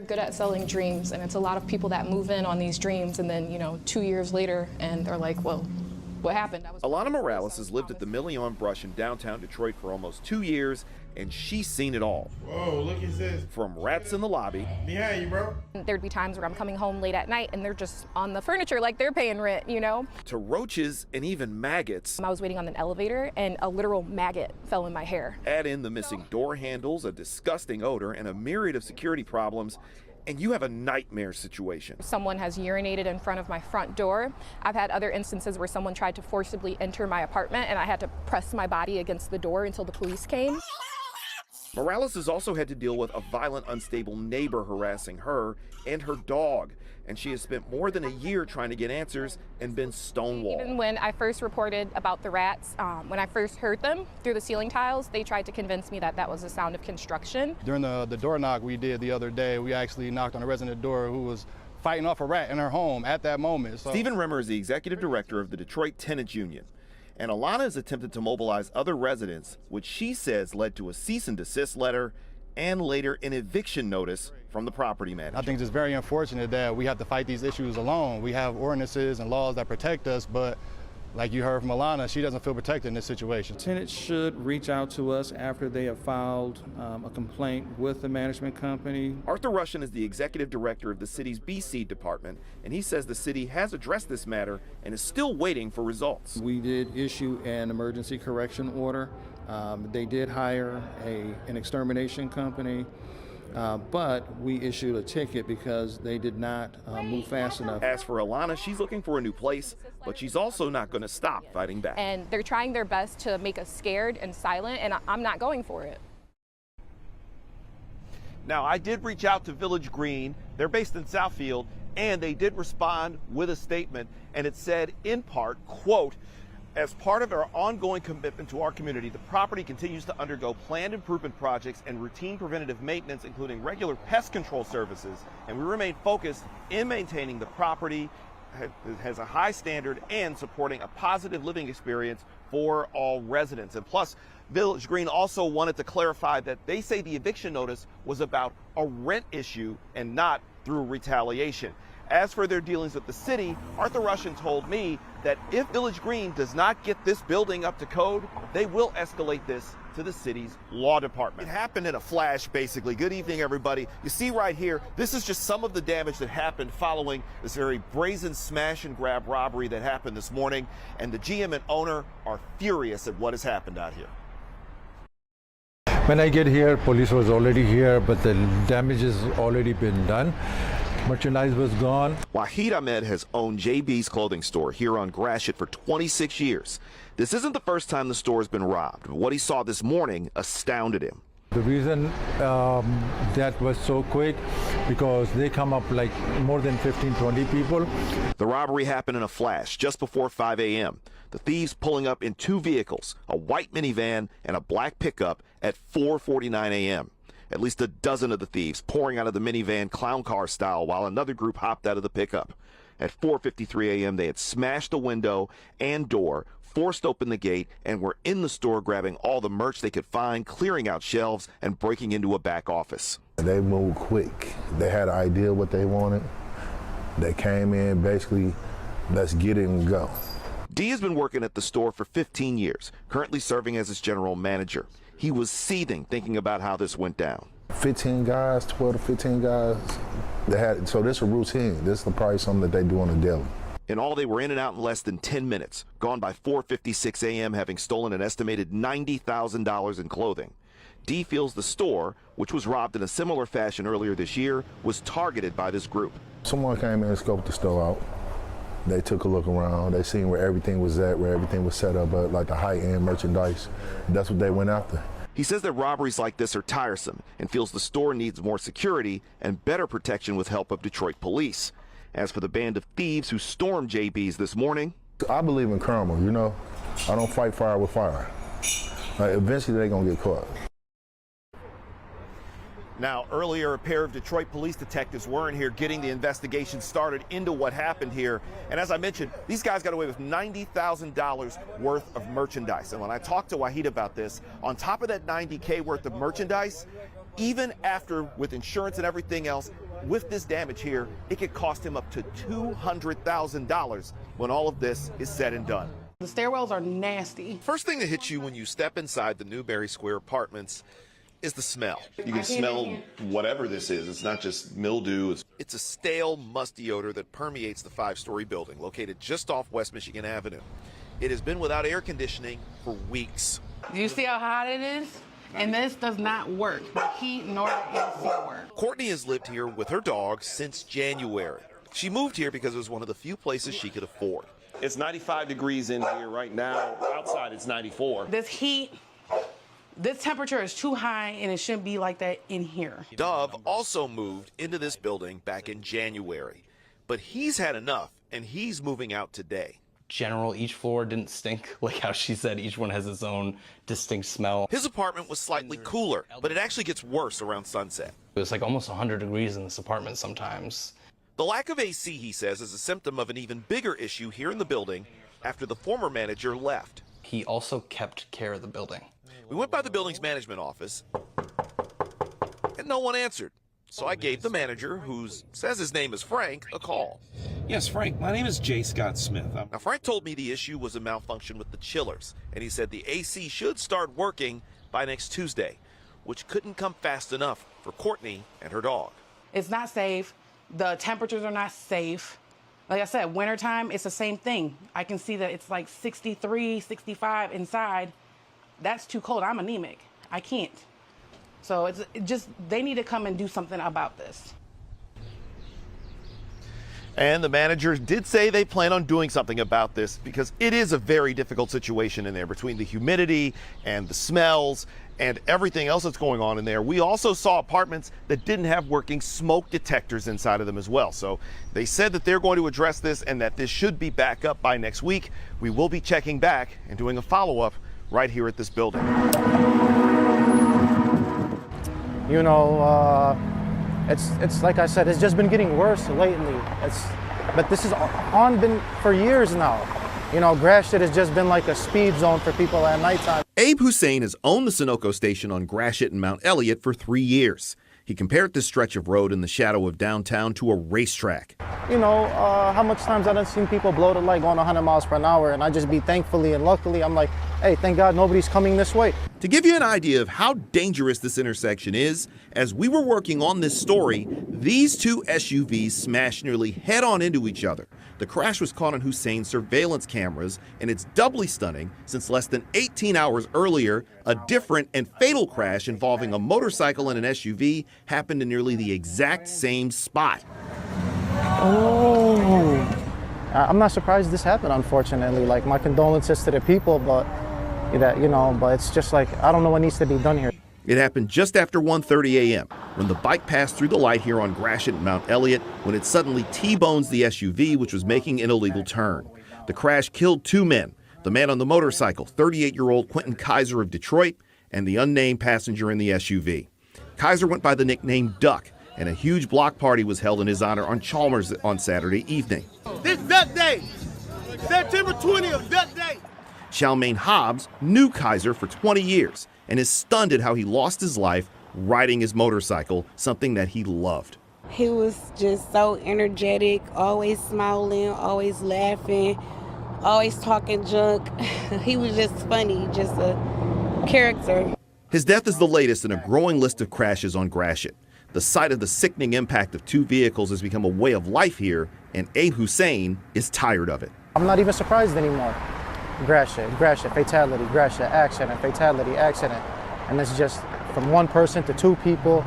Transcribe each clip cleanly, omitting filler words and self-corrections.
They're good at selling dreams, and it's a lot of people that move in on these dreams, and then, 2 years later, and they're like, well, what happened? Alana Morales has lived at the Millie on Brush in downtown Detroit for almost 2 years, and she's seen it all. Whoa, look at this. From rats in the lobby. Behind you, bro. There'd be times where I'm coming home late at night and they're just on the furniture like they're paying rent, To roaches and even maggots. I was waiting on an elevator and a literal maggot fell in my hair. Add in the missing door handles, a disgusting odor, and a myriad of security problems, and you have a nightmare situation. Someone has urinated in front of my front door. I've had other instances where someone tried to forcibly enter my apartment and I had to press my body against the door until the police came. Morales has also had to deal with a violent, unstable neighbor harassing her and her dog, and she has spent more than a year trying to get answers and been stonewalled. Even when I first reported about the rats, when I first heard them through the ceiling tiles, they tried to convince me that that was the sound of construction. During the door knock we did the other day, we actually knocked on a resident door who was fighting off a rat in her home at that moment. Stephen Remmer is the executive director of the Detroit Tenant Union. And Alana has attempted to mobilize other residents, which she says led to a cease and desist letter and later an eviction notice from the property manager. I think it's very unfortunate that we have to fight these issues alone. We have ordinances and laws that protect us, but like you heard from Alana, she doesn't feel protected in this situation. Tenants should reach out to us after they have filed a complaint with the management company. Arthur Russian is the executive director of the city's BC department, and he says the city has addressed this matter and is still waiting for results. We did issue an emergency correction order. They did hire an extermination company. But we issued a ticket because they did not move fast enough. As for Alana, she's looking for a new place, but she's also not going to stop fighting back. And they're trying their best to make us scared and silent, and I'm not going for it. Now, I did reach out to Village Green. They're based in Southfield, and they did respond with a statement, and it said, in part, quote, "As part of our ongoing commitment to our community, the property continues to undergo planned improvement projects and routine preventative maintenance, including regular pest control services, and we remain focused in maintaining the property has a high standard and supporting a positive living experience for all residents." And plus, Village Green also wanted to clarify that they say the eviction notice was about a rent issue and not through retaliation. As for their dealings with the city, Arthur Russian told me that if Village Green does not get this building up to code, they will escalate this to the city's law department. It happened in a flash, basically. Good evening, everybody. You see right here, this is just some of the damage that happened following this very brazen smash and grab robbery that happened this morning, and the GM and owner are furious at what has happened out here. When I get here, police was already here, but the damage has already been done. Merchandise was gone. Wahid Ahmed has owned JB's clothing store here on Gratiot for 26 years. This isn't the first time the store has been robbed. What he saw this morning astounded him. The reason that was so quick, because they come up like more than 15, 20 people. The robbery happened in a flash just before 5 a.m. The thieves pulling up in two vehicles, a white minivan and a black pickup at 4:49 a.m. At least a dozen of the thieves pouring out of the minivan clown car style while another group hopped out of the pickup. At 4:53 a.m. they had smashed the window and door, forced open the gate, and were in the store grabbing all the merch they could find, clearing out shelves, and breaking into a back office. They moved quick. They had an idea what they wanted. They came in basically, let's get it and go. D has been working at the store for 15 years, currently serving as its general manager. He was seething thinking about how this went down. 15 guys, 12 to 15 guys, so this is a routine. This is probably something that they do on a daily. In all, they were in and out in less than 10 minutes, gone by 4:56 a.m., having stolen an estimated $90,000 in clothing. D feels the store, which was robbed in a similar fashion earlier this year, was targeted by this group. Someone came in and scoped the store out. They took a look around. They seen where everything was at, where everything was set up, like the high-end merchandise. That's what they went after. He says that robberies like this are tiresome and feels the store needs more security and better protection with help of Detroit police. As for the band of thieves who stormed JB's this morning, I believe in karma, you know. I don't fight fire with fire. Eventually they're gonna get caught. Now, earlier, a pair of Detroit police detectives were in here getting the investigation started into what happened here. And as I mentioned, these guys got away with $90,000 worth of merchandise. And when I talked to Wahid about this, on top of that $90K worth of merchandise, even after with insurance and everything else, with this damage here, it could cost him up to $200,000 when all of this is said and done. The stairwells are nasty. First thing that hits you when you step inside the Newberry Square apartments is the smell. You can smell whatever this is. It's not just mildew. It's a stale, musty odor that permeates the 5-story building located just off West Michigan Avenue. It has been without air conditioning for weeks. Do you see how hot it is? And this does not work. The heat nor the AC work. Courtney has lived here with her dog since January. She moved here because it was one of the few places she could afford. It's 95 degrees in here right now. Outside it's 94. This heat, this temperature is too high and it shouldn't be like that in here. Dove also moved into this building back in January, but he's had enough and he's moving out today. Each floor didn't stink, like how she said each one has its own distinct smell. His apartment was slightly cooler, but it actually gets worse around sunset. It was like almost 100 degrees in this apartment sometimes. The lack of AC, he says, is a symptom of an even bigger issue here in the building after the former manager left. He also kept care of the building. We went by the building's management office, and no one answered. So I gave the manager, who says his name is Frank, a call. Yes, Frank, my name is J. Scott Smith. Now, Frank told me the issue was a malfunction with the chillers, and he said the AC should start working by next Tuesday, which couldn't come fast enough for Courtney and her dog. It's not safe. The temperatures are not safe. Like I said, wintertime, it's the same thing. I can see that it's like 63, 65 inside. That's too cold. I'm anemic. I can't. So they need to come and do something about this. And the managers did say they plan on doing something about this because it is a very difficult situation in there between the humidity and the smells and everything else that's going on in there. We also saw apartments that didn't have working smoke detectors inside of them as well. So they said that they're going to address this and that this should be back up by next week. We will be checking back and doing a follow-up right here at this building. You know, it's like I said, it's just been getting worse lately. But this is been for years now. You know, Gratiot has just been like a speed zone for people at nighttime. Abe Hussein has owned the Sunoco station on Gratiot and Mount Elliott for 3 years. He compared this stretch of road in the shadow of downtown to a racetrack. You know, how much times I've seen people blow the light going 100 miles per hour, and I just be thankfully and luckily, I'm like, hey, thank God nobody's coming this way. To give you an idea of how dangerous this intersection is, as we were working on this story, these two SUVs smashed nearly head-on into each other. The crash was caught on Hussein's surveillance cameras, and it's doubly stunning since less than 18 hours earlier, a different and fatal crash involving a motorcycle and an SUV happened in nearly the exact same spot. Oh, I'm not surprised this happened, unfortunately. Like, my condolences to the people, but but it's just like, I don't know what needs to be done here. It happened just after 1:30 a.m. when the bike passed through the light here on Gratiot and Mount Elliott when it suddenly T-bones the SUV, which was making an illegal turn. The crash killed 2 men, the man on the motorcycle, 38-year-old Quentin Kaiser of Detroit, and the unnamed passenger in the SUV. Kaiser went by the nickname Duck, and a huge block party was held in his honor on Chalmers on Saturday evening. This Duck Day, September 20th, Duck Day. Charmaine Hobbs knew Kaiser for 20 years and is stunned at how he lost his life riding his motorcycle, something that he loved. He was just so energetic, always smiling, always laughing, always talking junk. He was just funny, just a character. His death is the latest in a growing list of crashes on Gratiot. The sight of the sickening impact of 2 vehicles has become a way of life here, and Abe Hussein is tired of it. I'm not even surprised anymore. Gratiot, fatality, Gratiot, accident, fatality, accident. And it's just from 1 person to 2 people.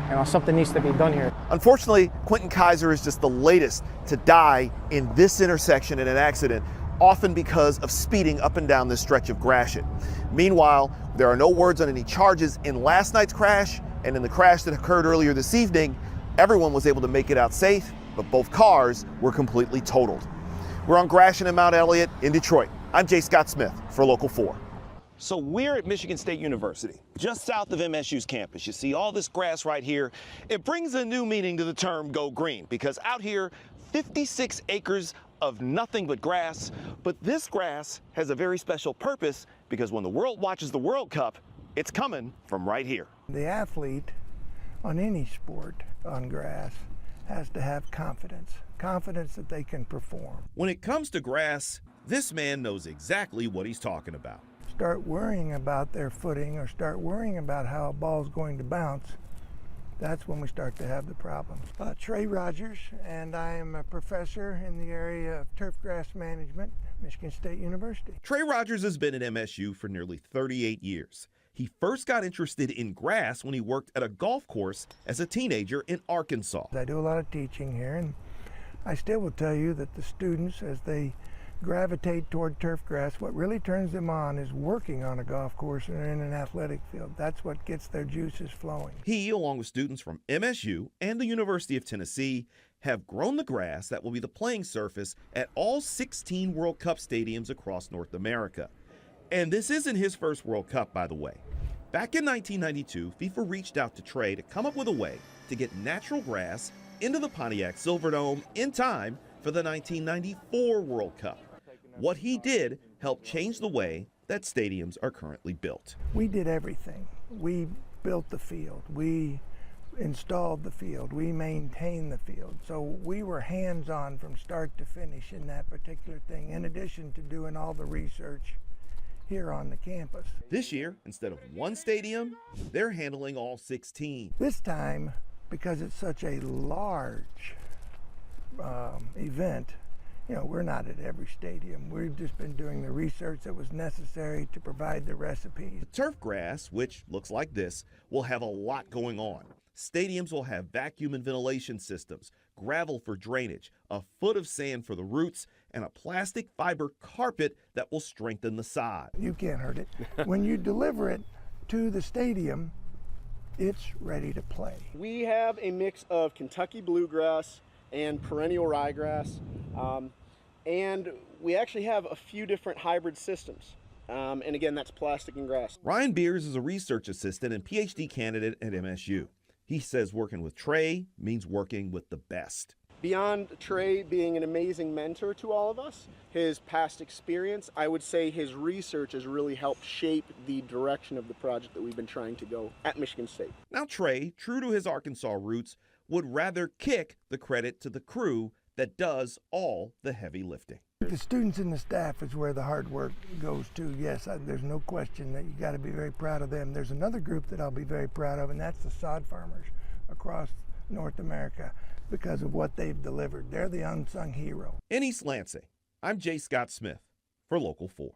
You know, something needs to be done here. Unfortunately, Quentin Kaiser is just the latest to die in this intersection in an accident, often because of speeding up and down this stretch of Gratiot. Meanwhile, there are no words on any charges in last night's crash, and in the crash that occurred earlier this evening, everyone was able to make it out safe, but both cars were completely totaled. We're on Gratiot and Mount Elliott in Detroit. I'm J. Scott Smith for Local 4. So we're at Michigan State University, just south of MSU's campus. You see all this grass right here. It brings a new meaning to the term go green, because out here, 56 acres of nothing but grass. But this grass has a very special purpose, because when the world watches the World Cup, it's coming from right here. The athlete on any sport on grass has to have confidence that they can perform. When it comes to grass, this man knows exactly what he's talking about. Start worrying about their footing or start worrying about how a ball's going to bounce, that's when we start to have the problems. Trey Rogers, and I am a professor in the area of turf grass management, Michigan State University. Trey Rogers has been at MSU for nearly 38 years. He first got interested in grass when he worked at a golf course as a teenager in Arkansas. I do a lot of teaching here, and I still will tell you that the students, as they gravitate toward turf grass, what really turns them on is working on a golf course or in an athletic field. That's what gets their juices flowing. He, along with students from MSU and the University of Tennessee, have grown the grass that will be the playing surface at all 16 World Cup stadiums across North America. And this isn't his first World Cup, by the way. Back in 1992, FIFA reached out to Trey to come up with a way to get natural grass into the Pontiac Silverdome in time for the 1994 World Cup. What he did helped change the way that stadiums are currently built. We did everything. We built the field. We installed the field. We maintained the field. So we were hands-on from start to finish in that particular thing, in addition to doing all the research here on the campus. This year, instead of one stadium, they're handling all 16. This time, because it's such a large event, you know, we're not at every stadium. We've just been doing the research that was necessary to provide the recipes. The turf grass, which looks like this, will have a lot going on. Stadiums will have vacuum and ventilation systems, gravel for drainage, a foot of sand for the roots, and a plastic fiber carpet that will strengthen the sod. You can't hurt it. When you deliver it to the stadium, it's ready to play. We have a mix of Kentucky bluegrass and perennial ryegrass, and we actually have a few different hybrid systems. And again, that's plastic and grass. Ryan Beers is a research assistant and PhD candidate at MSU. He says working with Trey means working with the best. Beyond Trey being an amazing mentor to all of us, his past experience, I would say his research has really helped shape the direction of the project that we've been trying to go at Michigan State. Now Trey, true to his Arkansas roots, would rather kick the credit to the crew that does all the heavy lifting. The students and the staff is where the hard work goes to. Yes, there's no question that you got to be very proud of them. There's another group that I'll be very proud of, and that's the sod farmers across North America because of what they've delivered. They're the unsung hero. In East Lansing, I'm J. Scott Smith for Local 4.